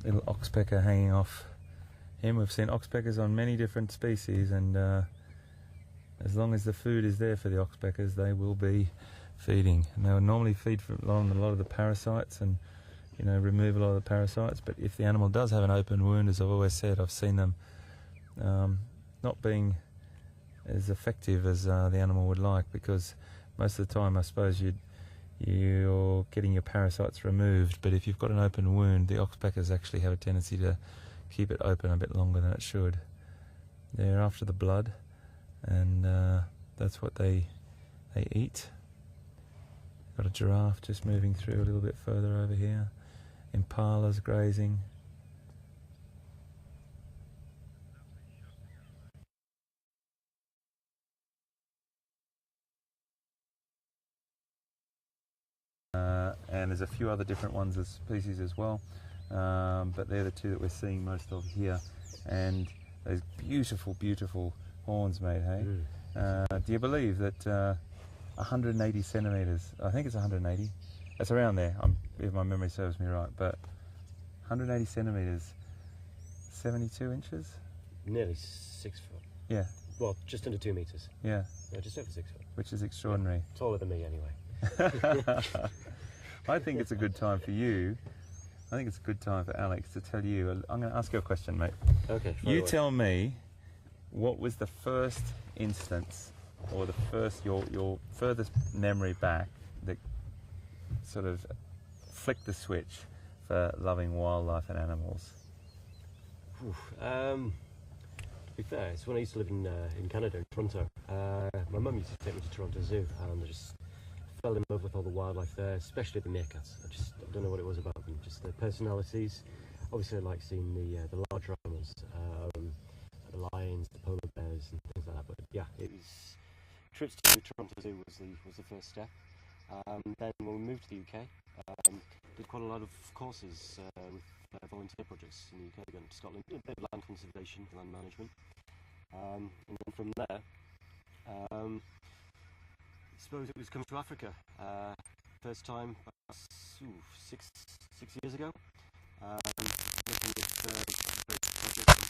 little oxpecker hanging off him. We've seen oxpeckers on many different species, and as long as the food is there for the oxpeckers, they will be feeding. And they will normally feed on a lot of the parasites and, you know, remove a lot of the parasites. But if the animal does have an open wound, as I've always said, I've seen them not being as effective as the animal would like, because most of the time I suppose you're getting your parasites removed, but if you've got an open wound, the oxpeckers actually have a tendency to keep it open a bit longer than it should. They're after the blood, and that's what they eat. Got a giraffe just moving through a little bit further over here. Impalas grazing. And there's a few other different ones as species as well, but they're the two that we're seeing most of here. And those beautiful, beautiful horns made, hey? Do you believe that 180 centimetres, I think it's 180, it's around there, if my memory serves me right, but 180 centimetres, 72 inches? Nearly 6 foot. Yeah. Well, just under 2 meters. Yeah. No, just over 6 foot. Which is extraordinary. Yeah, taller than me anyway. I think it's a good time for you. I think it's a good time for Alex to tell you. I'm going to ask you a question, mate. Okay. You tell me, what was the first instance, or the first your furthest memory back that sort of flicked the switch for loving wildlife and animals? To be fair, it's when I used to live in Canada, in Toronto. My mum used to take me to Toronto Zoo, and I just fell in love with all the wildlife there, especially the meerkats. I don't know what it was about them, just their personalities. Obviously I like seeing the larger animals, the lions, the polar bears and things like that, but yeah, it was trips to Toronto Zoo was the first step. Then when we moved to the UK, did quite a lot of courses with volunteer projects in the UK, going to Scotland, a bit of land conservation, land management, and then from there, I suppose it was coming to Africa. First time about 6 years ago. Looking at projects